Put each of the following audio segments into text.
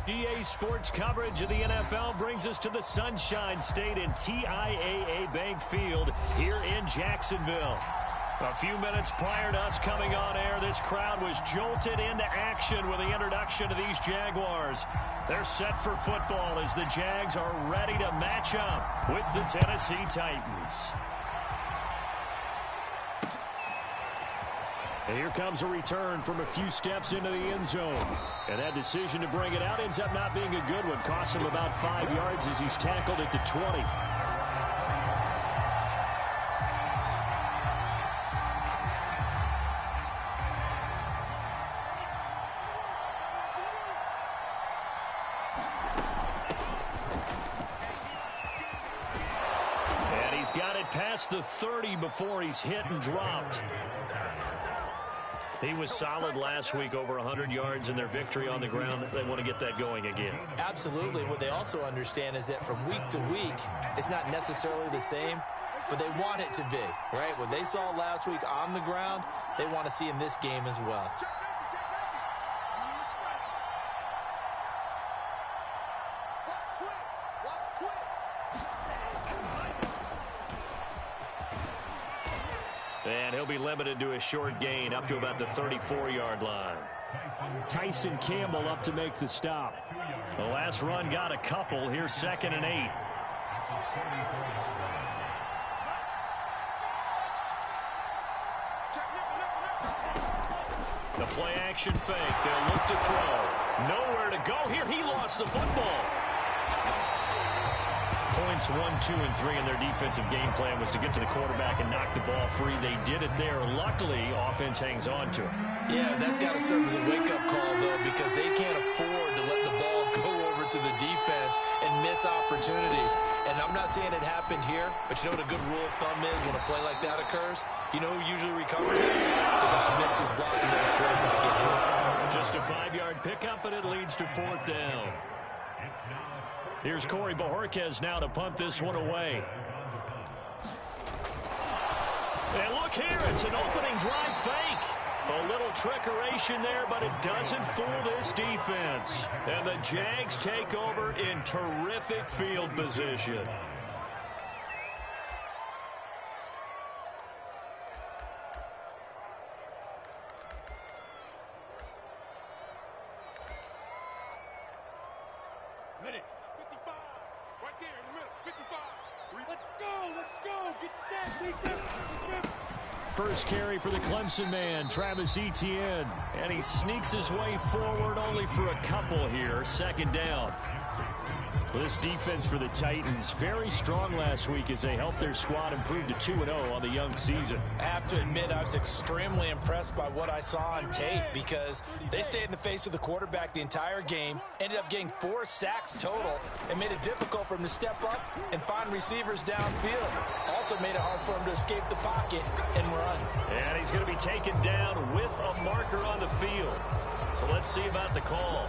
EA Sports coverage of the NFL brings us to the Sunshine State and TIAA Bank Field here in Jacksonville. A few minutes prior to us coming on air, this crowd was jolted into action with the introduction of these Jaguars. They're set for football as the Jags are ready to match up with the Tennessee Titans. And here comes a return from a few steps into the end zone. And that decision to bring it out ends up not being a good one. Cost him about 5 yards as he's tackled at the 20. And he's got it past the 30 before he's hit and dropped. He was solid last week, over 100 yards in their victory on the ground. They want to get that going again. Absolutely. What they also understand is that from week to week, it's not necessarily the same, but they want it to be, right? What they saw last week on the ground, they want to see in this game as well. And he'll be limited to a short gain up to about the 34-yard line. Tyson Campbell up to make the stop. The last run got a couple. Here's 2nd and 8. The play action fake. They'll look to throw. Nowhere to go here. He lost the football. Points 1, 2, and 3 in their defensive game plan was to get to the quarterback and knock the ball free. They did it there. Luckily, offense hangs on to it. Yeah, that's got to serve as a wake-up call, though, because they can't afford to let the ball go over to the defense and miss opportunities. And I'm not saying it happened here, but you know what a good rule of thumb is when a play like that occurs? You know who usually recovers it? The guy who missed his block and his quarterback. Just a 5-yard pickup, and it leads to 4th down. Here's Corey Bojorquez now to punt this one away. And look here, it's an opening drive fake. A little trickeration there, but it doesn't fool this defense. And the Jags take over in terrific field position. First carry for the Clemson man, Travis Etienne. And he sneaks his way forward only for a couple here. 2nd down. This defense for the Titans, very strong last week as they helped their squad improve to 2-0 on the young season. I have to admit, I was extremely impressed by what I saw on tape because they stayed in the face of the quarterback the entire game, ended up getting 4 sacks total, and made it difficult for him to step up and find receivers downfield. Also made it hard for him to escape the pocket and run. And he's going to be taken down with a marker on the field. So let's see about the call.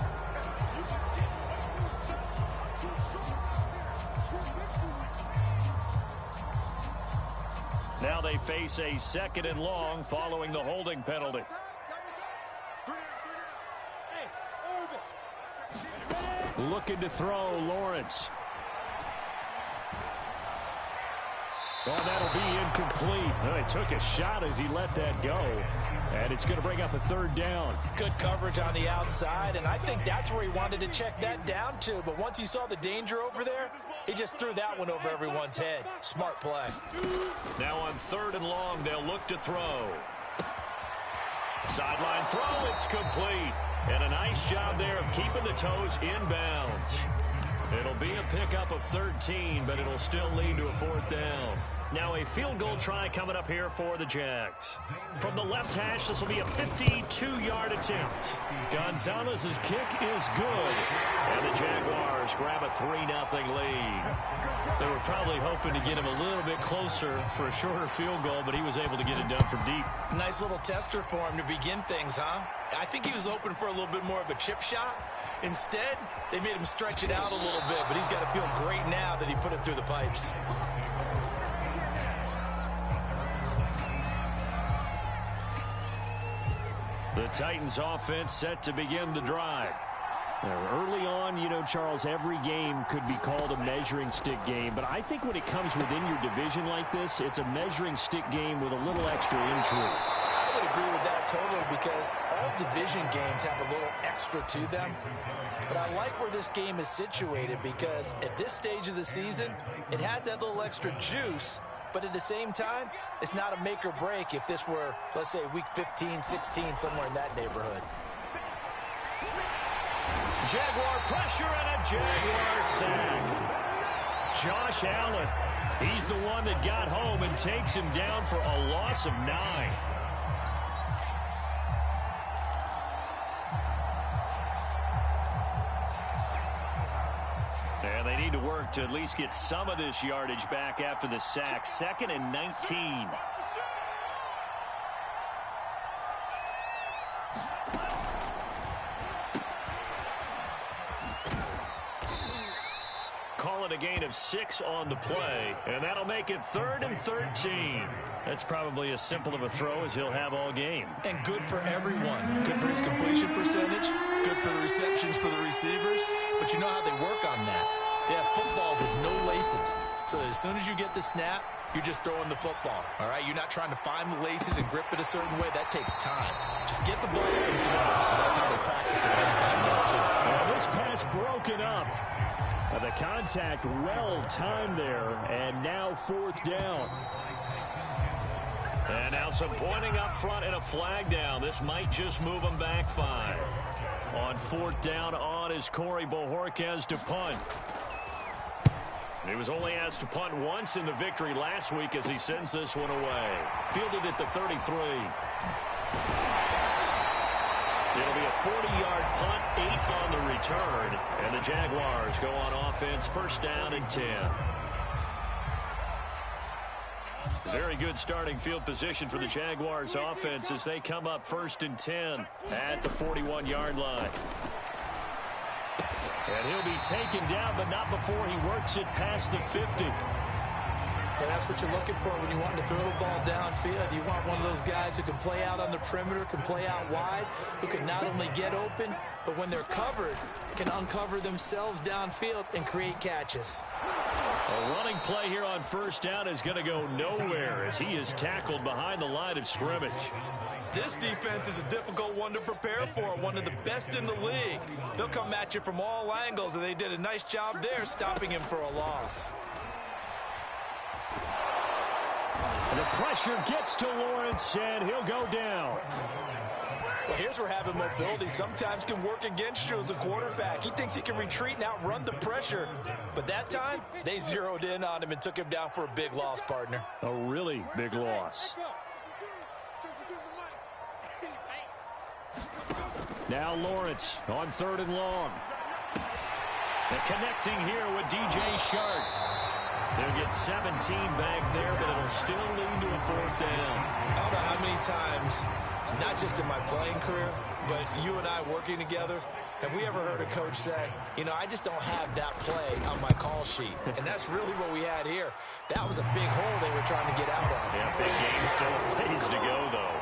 Now they face a 2nd and long following the holding penalty. Looking to throw, Lawrence. Well, that'll be incomplete. Well, he took a shot as he let that go. And it's going to bring up a 3rd down. Good coverage on the outside, and I think that's where he wanted to check that down to. But once he saw the danger over there, he just threw that one over everyone's head. Smart play. Now on 3rd and long, they'll look to throw. Sideline throw, it's complete. And a nice job there of keeping the toes inbounds. It'll be a pickup of 13, but it'll still lead to a 4th down. Now a field goal try coming up here for the Jags. From the left hash, this will be a 52-yard attempt. Gonzalez's kick is good. And the Jaguars grab a 3-0 lead. They were probably hoping to get him a little bit closer for a shorter field goal, but he was able to get it done from deep. Nice little tester for him to begin things, huh? I think he was hoping for a little bit more of a chip shot. Instead, they made him stretch it out a little bit, but he's got to feel great now that he put it through the pipes. The Titans offense set to begin the drive. Early on, you know, Charles, every game could be called a measuring stick game. But I think when it comes within your division like this, it's a measuring stick game with a little extra intrigue. I would agree with that totally because all division games have a little extra to them. But I like where this game is situated because at this stage of the season, it has that little extra juice. But at the same time, it's not a make or break if this were, let's say, week 15, 16, somewhere in that neighborhood. Jaguar pressure and a Jaguar sack. Josh Allen, he's the one that got home and takes him down for a loss of 9. And they need to work to at least get some of this yardage back after the sack. 2nd and 19. Call it a gain of 6 on the play, and that'll make it 3rd and 13. That's probably as simple of a throw as he'll have all game. And good for everyone. Good for his completion percentage, good for the receptions for the receivers. But you know how they work on that. They have footballs with no laces. So as soon as you get the snap, you're just throwing the football. All right, you're not trying to find the laces and grip it a certain way. That takes time. Just get the ball and throw it. So that's how they practice it every time now, too. Well, this pass broken up. The contact well-timed there, and now 4th down. And now some pointing up front and a flag down. This might just move them back 5. On 4th down on is Corey Bojorquez to punt. He was only asked to punt once in the victory last week as he sends this one away. Fielded at the 33. It'll be a 40-yard punt, 8 on the return, and the Jaguars go on offense, 1st down and 10. Very good starting field position for the Jaguars offense as they come up 1st and 10 at the 41-yard line. And he'll be taken down, but not before he works it past the 50. And that's what you're looking for when you want to throw the ball downfield. You want one of those guys who can play out on the perimeter, can play out wide, who can not only get open, but when they're covered, can uncover themselves downfield and create catches. A running play here on 1st down is going to go nowhere as he is tackled behind the line of scrimmage. This defense is a difficult one to prepare for, one of the best in the league. They'll come at you from all angles, and they did a nice job there stopping him for a loss. And the pressure gets to Lawrence, and he'll go down. Well, here's where having mobility sometimes can work against you as a quarterback. He thinks he can retreat and outrun the pressure. But that time, they zeroed in on him and took him down for a big loss, partner. A really big loss. Now Lawrence on 3rd and long. And connecting here with DJ Shark. They'll get 17 back there, but it'll still lead to a 4th down. I don't know how many times, not just in my playing career, but you and I working together, have we ever heard a coach say, you know, I just don't have that play on my call sheet. And that's really what we had here. That was a big hole they were trying to get out of. Yeah, big game, still a ways to go, though.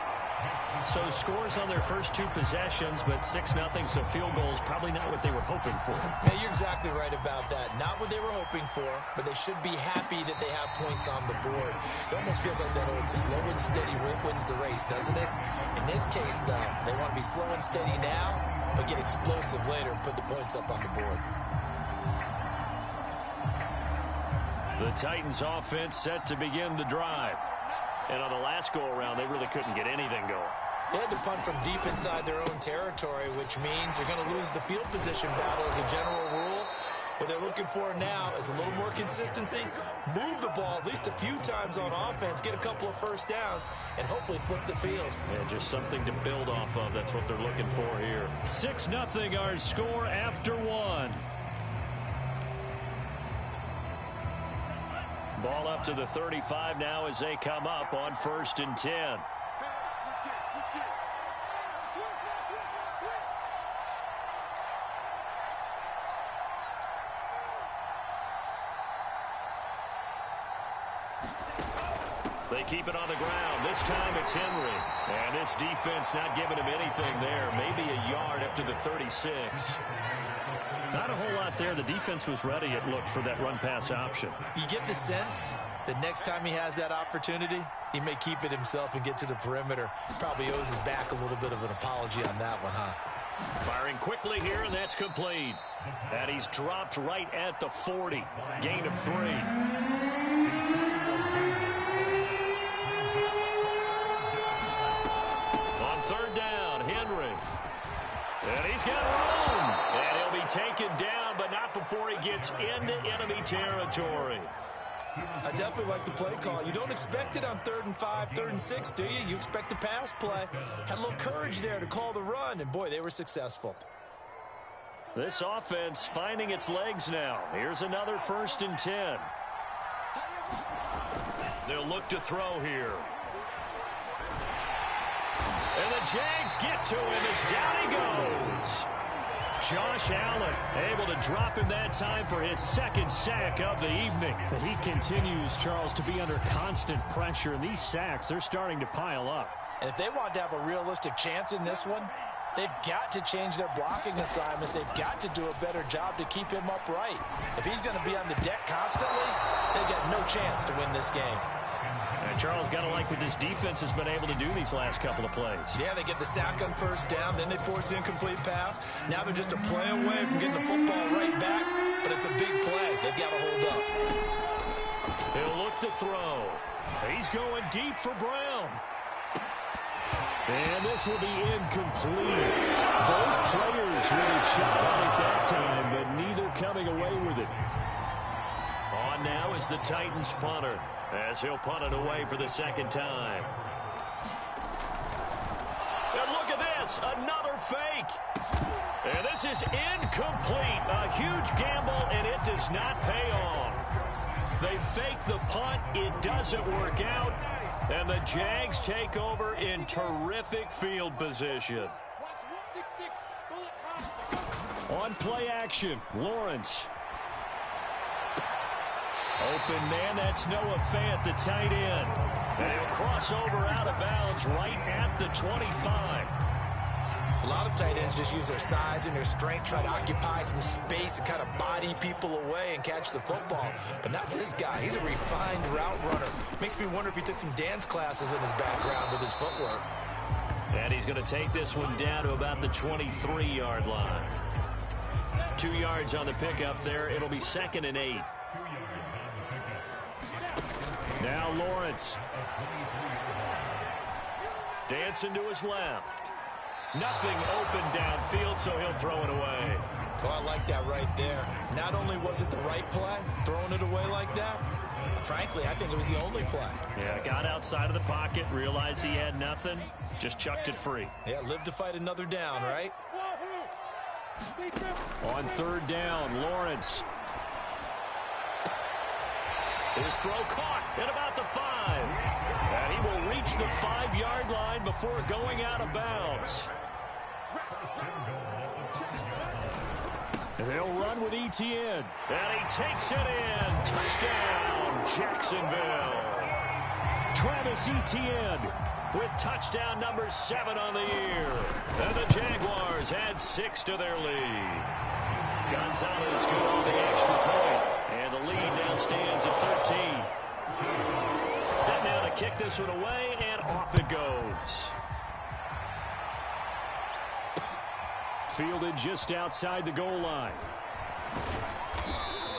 So scores on their first 2 possessions, but 6-0, so field goals probably not what they were hoping for. Yeah, you're exactly right about that. Not what they were hoping for, but they should be happy that they have points on the board. It almost feels like that old slow and steady wins the race, doesn't it? In this case, though, they want to be slow and steady now, but get explosive later and put the points up on the board. The Titans offense set to begin the drive. And on the last go-around, they really couldn't get anything going. They had to punt from deep inside their own territory, which means they're going to lose the field position battle as a general rule. What they're looking for now is a little more consistency, move the ball at least a few times on offense, get a couple of 1st downs, and hopefully flip the field. Yeah, just something to build off of. That's what they're looking for here. 6-0 our score after 1. Ball up to the 35 now as they come up on 1st and 10. They keep it on the ground. This time it's Henry. And this defense not giving him anything there. Maybe a yard up to the 36. Not a whole lot there. The defense was ready, it looked, for that run-pass option. You get the sense that next time he has that opportunity, he may keep it himself and get to the perimeter. Probably owes his back a little bit of an apology on that one, huh? Firing quickly here, and that's complete. And he's dropped right at the 40. Gain of 3. On third down, Henry. And he's got room. And he'll be taken down, but not before he gets into enemy territory. I definitely like the play call. You don't expect it on 3rd and 5, 3rd and 6, do you? You expect a pass play. Had a little courage there to call the run, and boy, they were successful. This offense finding its legs now. Here's another 1st and 10. They'll look to throw here. And the Jags get to him as down he goes. Josh Allen able to drop him that time for his 2nd sack of the evening. He continues, Charles, to be under constant pressure. These sacks, they're starting to pile up. And if they want to have a realistic chance in this one, they've got to change their blocking assignments. They've got to do a better job to keep him upright. If he's going to be on the deck constantly, they've got no chance to win this game. And Charles, got to like what this defense has been able to do these last couple of plays. Yeah, they get the sack on 1st down, then they force the incomplete pass. Now they're just a play away from getting the football right back, but it's a big play. They've got to hold up. He'll look to throw. He's going deep for Brown. And this will be incomplete. Both players really shot on it that time, but neither coming away with it. On now is the Titans punter, as he'll punt it away for the 2nd time. And look at this, another fake. And this is incomplete. A huge gamble, and it does not pay off. They fake the punt. It doesn't work out. And the Jags take over in terrific field position. On play action, Lawrence. Open man, that's Noah Fant, the tight end. And he'll cross over out of bounds right at the 25. A lot of tight ends just use their size and their strength, try to occupy some space and kind of body people away and catch the football. But not this guy. He's a refined route runner. Makes me wonder if he took some dance classes in his background with his footwork. And he's going to take this one down to about the 23-yard line. 2 yards on the pickup there. It'll be 2nd and 8. Now Lawrence. Dancing to his left. Nothing open downfield, so he'll throw it away. Oh, I like that right there. Not only was it the right play, throwing it away like that, frankly, I think it was the only play. Yeah, got outside of the pocket, realized he had nothing, just chucked it free. Yeah, live to fight another down, right? On 3rd down, Lawrence. His throw caught at about the 5. And he will reach the 5-yard line before going out of bounds. And they'll run with Etienne. And he takes it in. Touchdown, Jacksonville. Travis Etienne with touchdown number 7 on the year. And the Jaguars add 6 to their lead. Gonzalez good on the extra point. And the lead now stands at 13. Set now to kick this one away, and off it goes. Fielded just outside the goal line.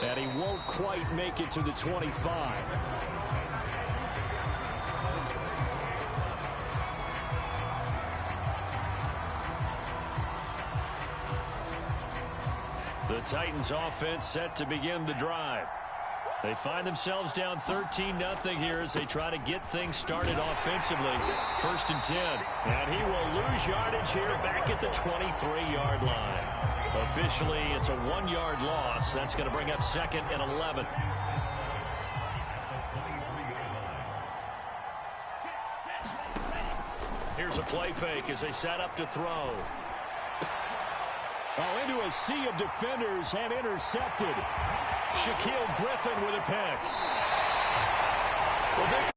And he won't quite make it to the 25. The Titans offense set to begin the drive. They find themselves down 13-0 here as they try to get things started offensively. 1st and 10. And he will lose yardage here back at the 23-yard line. Officially, it's a 1-yard loss. That's going to bring up 2nd and 11. Here's a play fake as they set up to throw. Oh, into a sea of defenders and intercepted. Shaquille Griffin with a pick. Well, this